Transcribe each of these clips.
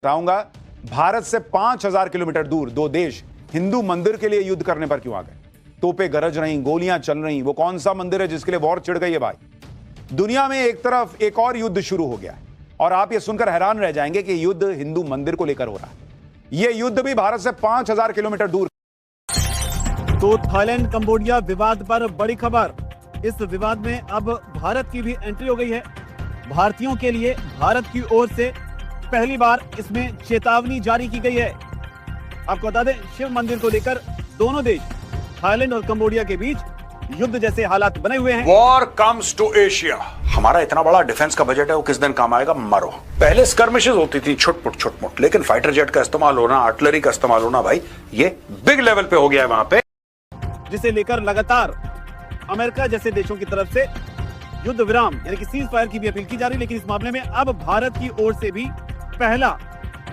बताऊंगा भारत से 5000 किलोमीटर दूर दो देश हिंदू मंदिर के लिए युद्ध करने पर क्यों आ गए। तोपे गरज रही, गोलियां चल रही। वो कौन सा मंदिर है जिसके लिए वॉर छिड़ गई है भाई। दुनिया में एक तरफ एक और युद्ध शुरू हो गया है और आप ये सुनकर हैरान रह जाएंगे कि युद्ध हिंदू मंदिर को लेकर हो रहा है। यह युद्ध भी भारत से 5000 किलोमीटर दूर। तो थाईलैंड कंबोडिया विवाद पर बड़ी खबर। इस विवाद में अब भारत की भी एंट्री हो गई है। भारतीयों के लिए भारत की ओर से पहली बार इसमें चेतावनी जारी की गई है। आपको बता दें, शिव मंदिर को लेकर दोनों देश थाईलैंड और कंबोडिया के बीच युद्ध जैसे हालात बने हुए हैं। War comes to Asia. हमारा इतना बड़ा डिफेंस का बजट है, वो किस दिन काम आएगा, मरो। पहले स्कर्मिशेस होती थी छुटपुट, लेकिन फाइटर जेट का इस्तेमाल होना, आर्टिलरी का इस्तेमाल होना, भाई ये बिग लेवल पे हो गया है वहां पे, जिसे लेकर लगातार अमेरिका जैसे देशों की तरफ से युद्ध विराम यानी कि सीज फायर की भी अपील की जा रही है। लेकिन इस मामले में अब भारत की ओर से भी पहला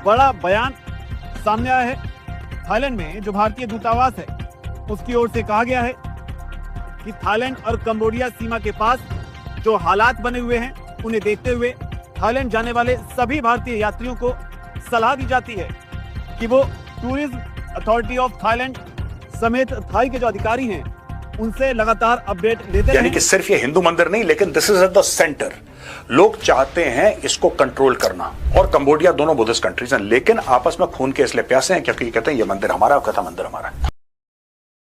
बड़ा बयान सामने आया है। थाईलैंड में जो भारतीय दूतावास है उसकी ओर से कहा गया है कि थाईलैंड और कंबोडिया सीमा के पास जो हालात बने हुए हैं उन्हें देखते हुए थाईलैंड जाने वाले सभी भारतीय यात्रियों को सलाह दी जाती है कि वो टूरिज्म अथॉरिटी ऑफ थाईलैंड समेत थाई के जो अधिकारी हैं उनसे लगातार अपडेट लेते हैं। यानी कि सिर्फ ये हिंदू मंदिर नहीं, लेकिन this is at the center. लोग चाहते हैं इसको कंट्रोल करना, और कंबोडिया दोनों बुद्धिस्ट कंट्रीज हैं, लेकिन आपस में खून के इसलिए प्यासे हैं क्योंकि कहते हैं ये मंदिर हमारा, कहता मंदिर हमारा है।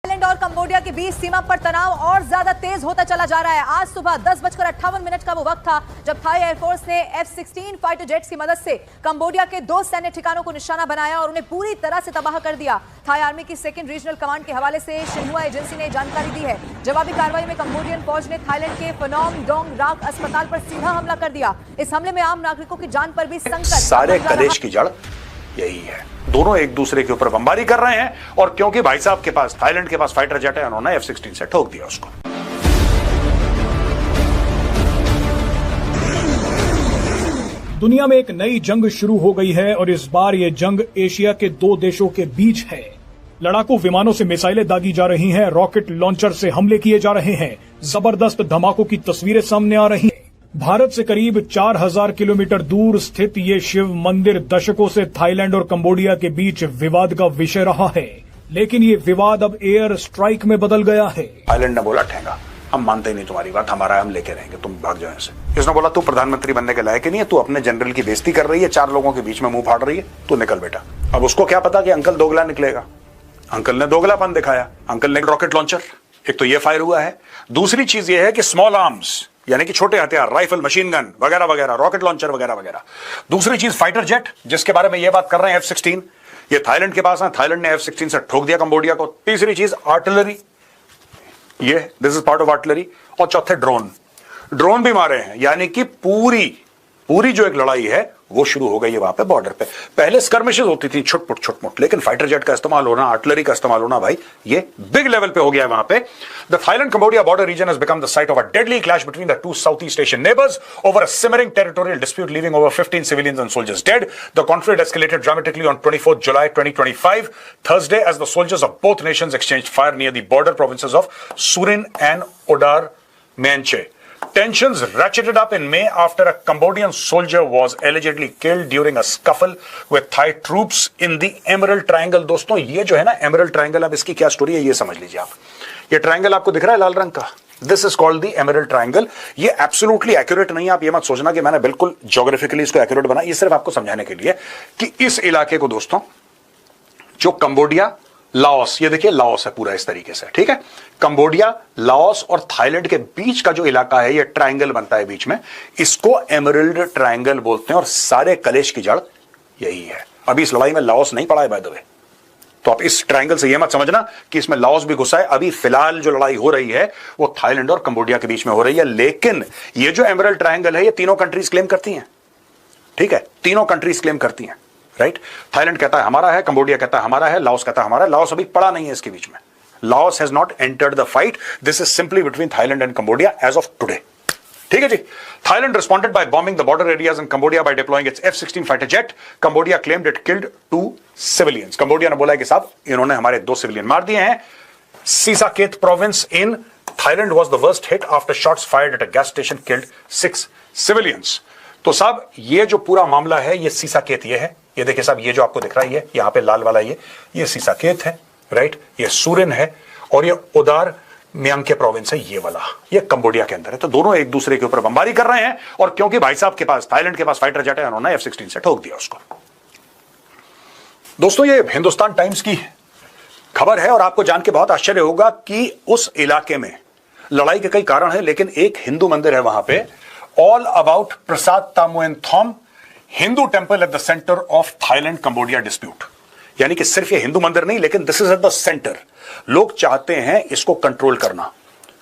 थाईलैंड और कंबोडिया के बीच सीमा पर तनाव और ज्यादा तेज होता चला जा रहा है। आज सुबह 10:58 का वो वक्त था जब थाई एयरफोर्स ने F-16 फाइटर जेट्स की मदद से कंबोडिया के 2 सैन्य ठिकानों को निशाना बनाया और उन्हें पूरी तरह से तबाह कर दिया। थाई आर्मी की 2nd रीजनल कमांड के हवाले से शिन्हुआ एजेंसी ने जानकारी दी है। जवाबी कार्रवाई में कंबोडियन फौज ने थाईलैंड के फनोम डोंग राक अस्पताल पर सीधा हमला कर दिया। इस हमले में आम नागरिकों की जान पर भी संकट। सारे कलेश की जड़ यही है, दोनों एक दूसरे के ऊपर बमबारी कर रहे हैं, और क्योंकि भाई साहब के पास, थाईलैंड के पास फाइटर जेट है, उन्होंने F-16 से ठोक दिया उसको। दुनिया में एक नई जंग शुरू हो गई है और इस बार ये जंग एशिया के 2 देशों के बीच है। लड़ाकू विमानों से मिसाइलें दागी जा रही हैं, रॉकेट लॉन्चर से हमले किए जा रहे हैं, जबरदस्त धमाकों की तस्वीरें सामने आ रही हैं। भारत से करीब 4000 किलोमीटर दूर स्थित ये शिव मंदिर दशकों से थाईलैंड और कंबोडिया के बीच विवाद का विषय रहा है, लेकिन ये विवाद अब एयर स्ट्राइक में बदल गया है। थाईलैंड ने बोला ठेंगा, हम मानते ही नहीं तुम्हारी बात, हमारा है, हम लेके रहेंगे, तुम भाग जाओ से। इसने बोला तू प्रधानमंत्री बनने के लायक ही नहीं है, तू अपने जनरल की बेइज्जती कर रही है, 4 लोगों के बीच में मुंह फाड़ रही है, तू निकल बेटा। अब उसको क्या पता कि अंकल दोगला निकलेगा। अंकल ने दोगलापन दिखाया, अंकल ने रॉकेट लॉन्चर, एक तो ये फायर हुआ है। दूसरी चीज ये है कि स्मॉल आर्म्स यानी कि छोटे हथियार, राइफल, मशीन गन वगैरह वगैरह, रॉकेट लॉन्चर वगैरह वगैरह। दूसरी चीज फाइटर जेट, जिसके बारे में ये बात कर रहे हैं F-16, ये थाईलैंड के पास है, थाईलैंड ने F-16 से ठोक दिया कंबोडिया को। तीसरी चीज आर्टिलरी, ये this is part of artillery. और चौथे ड्रोन भी मारे हैं, यानी कि पूरी जो एक लड़ाई है वो शुरू हो गई है वहां पे बॉर्डर पे। पहले स्कर्मिशेस होती थी छुटपुट, लेकिन फाइटर जेट का इस्तेमाल होना, आर्टिलरी का इस्तेमाल होना, भाई ये बिग लेवल पे हो गया है वहां पे। The Thailand Cambodia border region has become the site of a deadly clash between the 2 south east Asian neighbours over a simmering territorial dispute leaving over 15 civilians and soldiers dead. The conflict escalated dramatically on 24th July 2025 Thursday as the soldiers of both nations exchanged fire near the border provinces of Surin and Odar Meanche. Tensions ratcheted up in May after a Cambodian soldier was allegedly killed during a scuffle with Thai troops in the Emerald Triangle। दोस्तों ये जो है ना Emerald Triangle, अब इसकी क्या story है ये समझ लीजिए आप। ये ट्रायंगल आपको दिख रहा है लाल रंग का, this is called the Emerald Triangle। ये एब्सोल्युटली एक्यूरेट नहीं है, आप ये मत सोचना कि मैंने बिल्कुल ज्योग्राफिकली इसको एक्यूरेट बनाया, ये सिर्फ आपको समझाने के लिए कि इस इलाके को दोस्तों, जो कंबोडिया, लाओस, ये देखिए लाओस है पूरा इस तरीके से, ठीक है। कंबोडिया, लाओस और थाईलैंड के बीच का जो इलाका है, ये ट्रायंगल बनता है बीच में, इसको एमरल्ड ट्रायंगल बोलते हैं, और सारे कलेश की जड़ यही है। अभी इस लड़ाई में लाओस नहीं पड़ा है बाय द वे, तो आप इस ट्रायंगल से ये मत समझना कि इसमें लाओस भी घुसा है। अभी फिलहाल जो लड़ाई हो रही है वो थाईलैंड और कंबोडिया के बीच में हो रही है, लेकिन ये जो एमरल्ड ट्रायंगल है ये तीनों कंट्रीज क्लेम करती हैं, ठीक है, तीनों कंट्रीज क्लेम करती हैं, राइट। थाईलैंड कहता है हमारा है, कंबोडिया कहता है हमारा है, लाओस कहता है हमारा है। लाओस अभी पड़ा नहीं है इसके बीच में, Laos has not entered the fight, this is simply between Thailand and Cambodia as of today, ठीक है जी। Thailand responded by bombing the border areas in Cambodia by deploying its F-16 fighter jet. Cambodia claimed it killed 2 civilians। Cambodia ने बोला कि साहब इन्होंने हमारे 2 civilian मार दिए हैं। Sisaket province in Thailand was the worst hit after shots fired at a gas station killed 6 civilians। तो साहब ये जो पूरा मामला है ये सीसाकेत ये है, ये देखिए साहब, ये जो आपको दिख रहा है, ये यहां पे लाल वाला, ये सीसाकेत है, राइट, ये सूरिन है, और ये उदार म्यांके प्रोविंस है, ये वाला, ये कंबोडिया के अंदर है। तो दोनों एक दूसरे के ऊपर बमबारी कर रहे हैं, और क्योंकि भाई साहब के पास, थाईलैंड के पास फाइटर जेट है, उन्होंने F-16 से ठोक दिया उसको। दोस्तों, ये हिंदुस्तान टाइम्स की खबर है, और आपको जान के बहुत आश्चर्य होगा कि उस इलाके में लड़ाई के कई कारण है, लेकिन एक हिंदू मंदिर है वहां पे, all about Prasat Tamuenthom Hindu temple at the center of Thailand Cambodia dispute. यानी कि सिर्फ ये हिंदू मंदिर नहीं, लेकिन this is at the center. लोग चाहते हैं इसको कंट्रोल करना।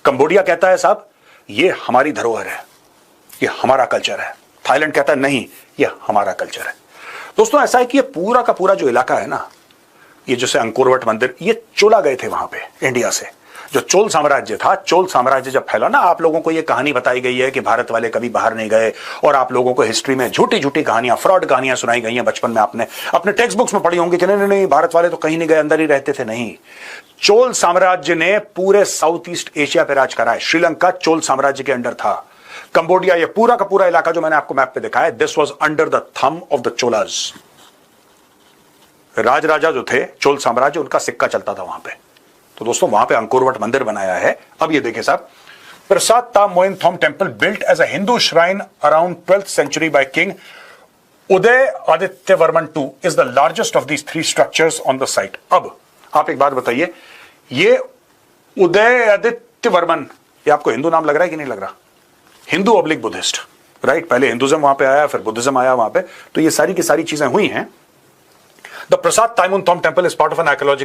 कंबोडिया कहता है साहब ये हमारी धरोहर है, ये हमारा कल्चर है। थाईलैंड कहता है नहीं, ये हमारा कल्चर है। दोस्तों, ऐसा है कि ये पूरा का पूरा जो इलाका है ना, ये जैसे अंकोरवट मंदिर, ये चोला गए थे वहां पे इंडिया से। जो चोल साम्राज्य था, चोल साम्राज्य जब फैला ना, आप लोगों को ये कहानी बताई गई है कि भारत वाले कभी बाहर नहीं गए, और आप लोगों को हिस्ट्री में झूठी झूठी कहानियां, फ्रॉड कहानियां सुनाई गई हैं। बचपन में आपने अपने टेक्स्ट बुक्स में पढ़ी होंगी कि नहीं नहीं, भारत वाले तो कहीं नहीं गए, अंदर ही रहते थे। नहीं, चोल साम्राज्य ने पूरे साउथ ईस्ट एशिया पे राज करा है। श्रीलंका चोल साम्राज्य के अंडर था। कंबोडिया, ये पूरा का पूरा इलाका जो मैंने आपको मैप पे दिखाया, this was under the thumb of the Cholas. राजा जो थे चोल साम्राज्य, उनका सिक्का चलता था वहां पे। तो दोस्तों, वहां पे अंकोरवट मंदिर बनाया है। अब ये देखिए साहब, Prasat Tamuenthom temple built as a Hindu shrine around 12th century by king Uday Aditya Varman II is the largest of these 3 structures on the site. अब आप एक बात बताइए, ये उदय आदित्य वर्मन, ये आपको हिंदू नाम लग रहा है कि नहीं लग रहा? Hindu oblique Buddhist, right. पहले हिंदुज्म वहां पे आया, फिर बुद्धिज्म आया वहां पे, तो ये सारी की सारी चीजें हुई हैं। The Prasat Tamuenthom temple is part of an archaeological